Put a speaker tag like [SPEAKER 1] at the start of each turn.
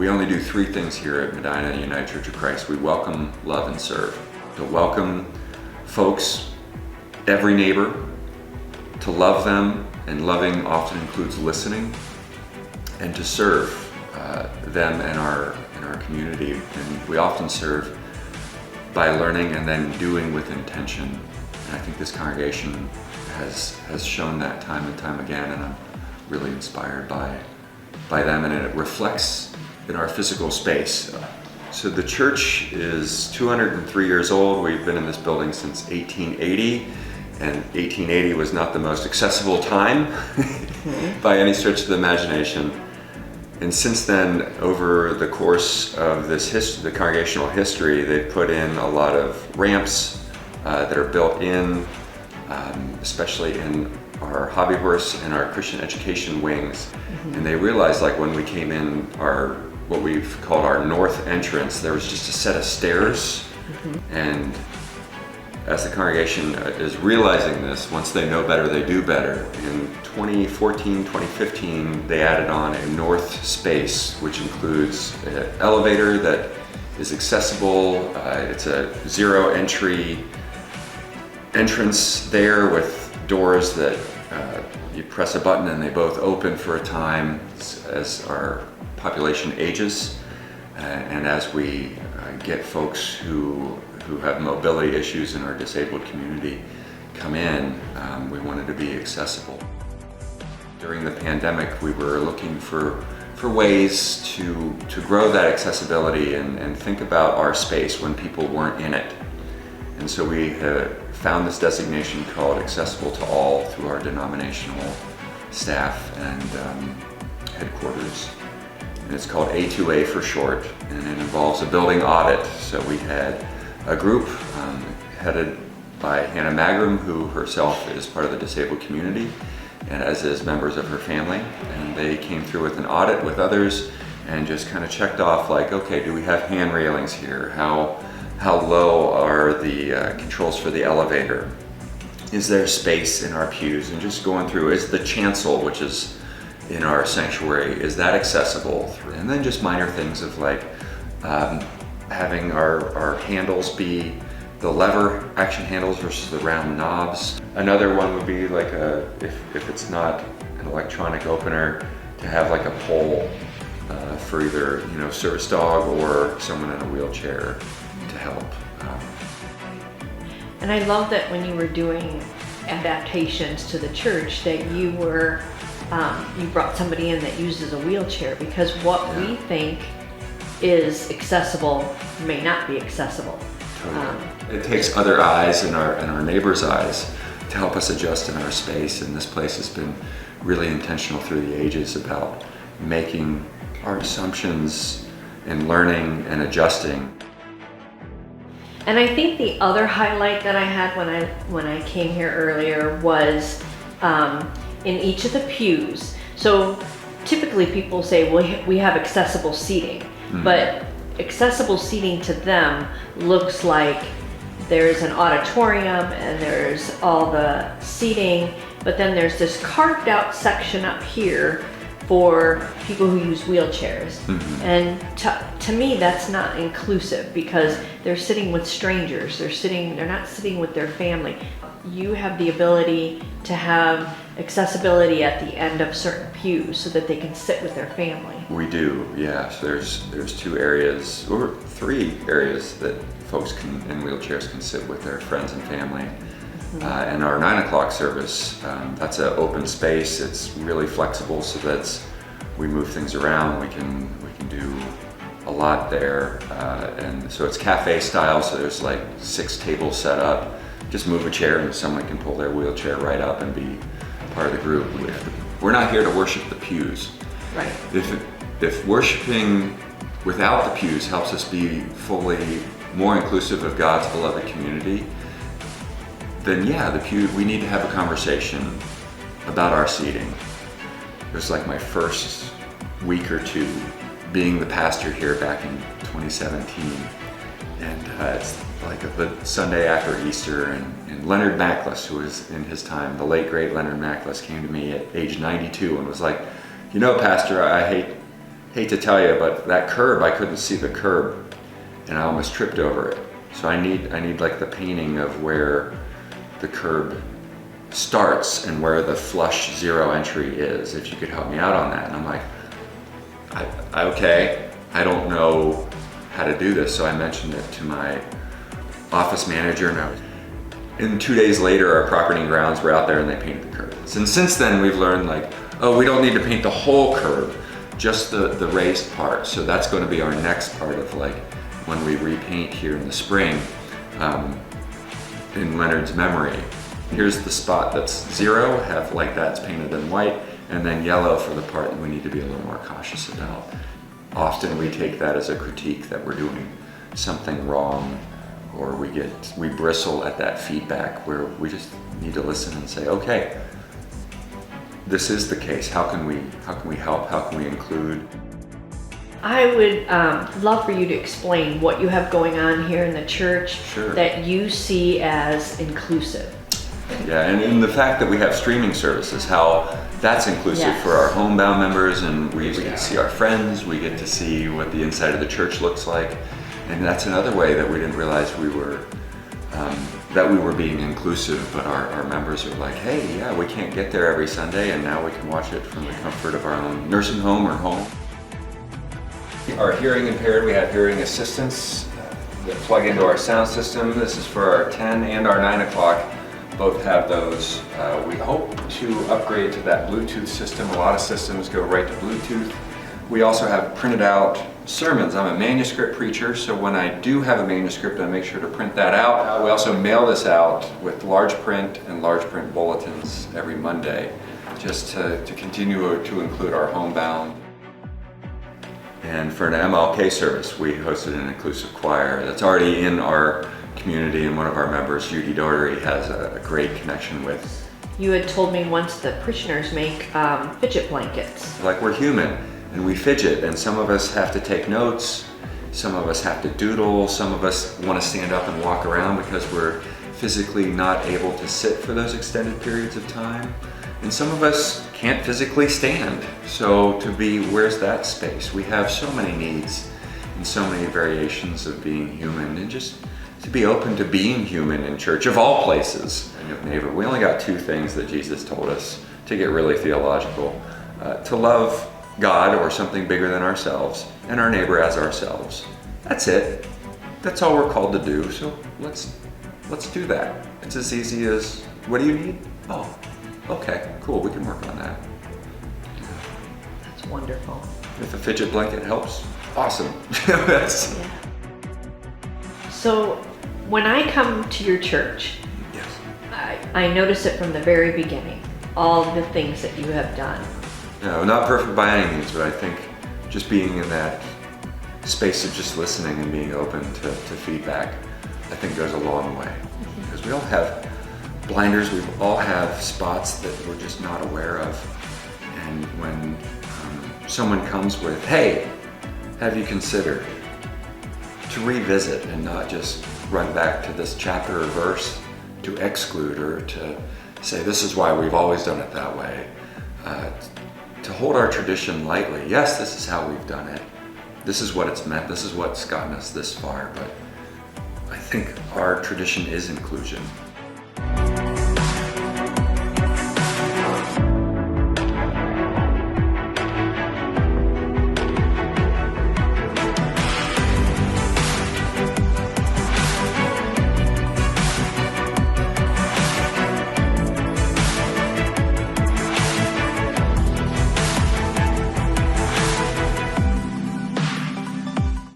[SPEAKER 1] We only do three things here at Medina United Church of Christ. We welcome, love, and serve. To welcome folks, every neighbor, to love them, and loving often includes listening, and to serve them in our community. And we often serve by learning and then doing with intention. And I think this congregation has shown that time and time again, and I'm really inspired by them, and it reflects in our physical space. So the church is 203 years old. We've been in this building since 1880, and 1880 was not the most accessible time by any stretch of the imagination. And since then, over the course of the congregational history, they've put in a lot of ramps that are built in, especially in our hobby horse and our Christian education wings. And they realized, like, when we came in what we've called our north entrance, there was just a set of stairs. And as the congregation is realizing this, once they know better, they do better. In 2014, 2015, they added on a north space, which includes an elevator that is accessible. It's a zero entry entrance there with doors that you press a button and they both open for a time as our population ages, and as we get folks who have mobility issues in our disabled community come in, we wanted to be accessible. During the pandemic, we were looking for ways to grow that accessibility and think about our space when people weren't in it. And so we have found this designation called Accessible to All through our denominational staff and headquarters. And it's called A2A for short, and it involves a building audit. So we had a group headed by Hannah Magrum, who herself is part of the disabled community, and as is members of her family. And they came through with an audit with others and just kind of checked off, like, okay, do we have hand railings here? How low are the controls for the elevator? Is there space in our pews? And just going through, is the chancel, which is in our sanctuary, is that accessible? And then just minor things of, like, having our handles be the lever action handles versus the round knobs. Another one would be like if it's not an electronic opener, to have like a pole for either service dog or someone in a wheelchair to help.
[SPEAKER 2] And I love that when you were doing adaptations to the church, that you brought somebody in that uses a wheelchair, because what we think is accessible may not be accessible.
[SPEAKER 1] Totally. It takes other eyes and our neighbors' eyes to help us adjust in our space, and this place has been really intentional through the ages about making our assumptions and learning and adjusting.
[SPEAKER 2] And I think the other highlight that I had when I came here earlier was in each of the pews. So typically people say, well, we have accessible seating, but accessible seating to them looks like there's an auditorium and there's all the seating, but then there's this carved out section up here for people who use wheelchairs. And to me, that's not inclusive, because they're sitting with strangers. They're not sitting with their family. You have the ability to have accessibility at the end of certain pews so that they can sit with their family.
[SPEAKER 1] We do, yeah. So there's 2 areas, or 3 areas that folks in wheelchairs can sit with their friends and family. And our 9 o'clock service, that's an open space. It's really flexible, so we move things around. We can do a lot there, and so it's cafe style. So there's like 6 tables set up. Just move a chair and someone can pull their wheelchair right up and be part of the group. We're not here to worship the pews.
[SPEAKER 2] Right.
[SPEAKER 1] If worshiping without the pews helps us be fully more inclusive of God's beloved community, then yeah, we need to have a conversation about our seating. It was like my first week or 2 being the pastor here back in 2017. And it's like the Sunday after Easter, and Leonard Mackless, who was in his time, the late great Leonard Mackless, came to me at age 92 and was like, Pastor, I hate to tell you, but that curb, I couldn't see the curb and I almost tripped over it. So I need like the painting of where the curb starts and where the flush zero entry is, if you could help me out on that. And I'm like, okay, I don't know how to do this. So I mentioned it to my office manager, and 2 days later, our property and grounds were out there and they painted the curbs. And since then we've learned like, oh, we don't need to paint the whole curb, just the raised part. So that's going to be our next part of like when we repaint here in the spring, in Leonard's memory. Here's the spot that's zero, have like that's painted in white, and then yellow for the part that we need to be a little more cautious about. Often we take that as a critique that we're doing something wrong, or we bristle at that feedback where we just need to listen and say, okay, this is the case. How can we help? How can we include?
[SPEAKER 2] I would love for you to explain what you have going on here in the church that you see as inclusive.
[SPEAKER 1] Yeah, and the fact that we have streaming services, how that's inclusive for our homebound members, and we get to see our friends, we get to see what the inside of the church looks like. And that's another way that we didn't realize we were being inclusive, but our members are like, hey, yeah, we can't get there every Sunday, and now we can watch it from the comfort of our own nursing home or home. Our hearing impaired, we have hearing assistants that plug into our sound system. This is for our 10 and our 9 o'clock. Both have those. We hope to upgrade to that Bluetooth system. A lot of systems go right to Bluetooth. We also have printed out sermons. I'm a manuscript preacher, so when I do have a manuscript, I make sure to print that out. We also mail this out with large print and large print bulletins every Monday, just to continue to include our homebound. And for an MLK service, we hosted an inclusive choir that's already in our community, and one of our members, Judy Doherty, has a great connection with.
[SPEAKER 2] You had told me once that parishioners make fidget blankets.
[SPEAKER 1] Like, we're human and we fidget, and some of us have to take notes, some of us have to doodle, some of us want to stand up and walk around because we're physically not able to sit for those extended periods of time. And some of us can't physically stand. So where's that space? We have so many needs and so many variations of being human, and just to be open to being human in church, of all places. And neighbor, we only got 2 things that Jesus told us, to get really theological. To love God, or something bigger than ourselves, and our neighbor as ourselves. That's it. That's all we're called to do, so let's do that. It's as easy as, what do you need? Oh, okay, cool, we can work on that.
[SPEAKER 2] That's wonderful.
[SPEAKER 1] If a fidget blanket helps, awesome.
[SPEAKER 2] So when I come to your church,
[SPEAKER 1] Yes.
[SPEAKER 2] I notice it from the very beginning, all the things that you have done.
[SPEAKER 1] No, not perfect by any means, but I think just being in that space of just listening and being open to feedback, I think goes a long way. Because we all have blinders, we all have spots that we're just not aware of. And when someone comes with, hey, have you considered, to revisit and not just run back to this chapter or verse to exclude, or to say this is why we've always done it that way. To hold our tradition lightly. Yes, this is how we've done it. This is what it's meant. This is what's gotten us this far. But I think our tradition is inclusion.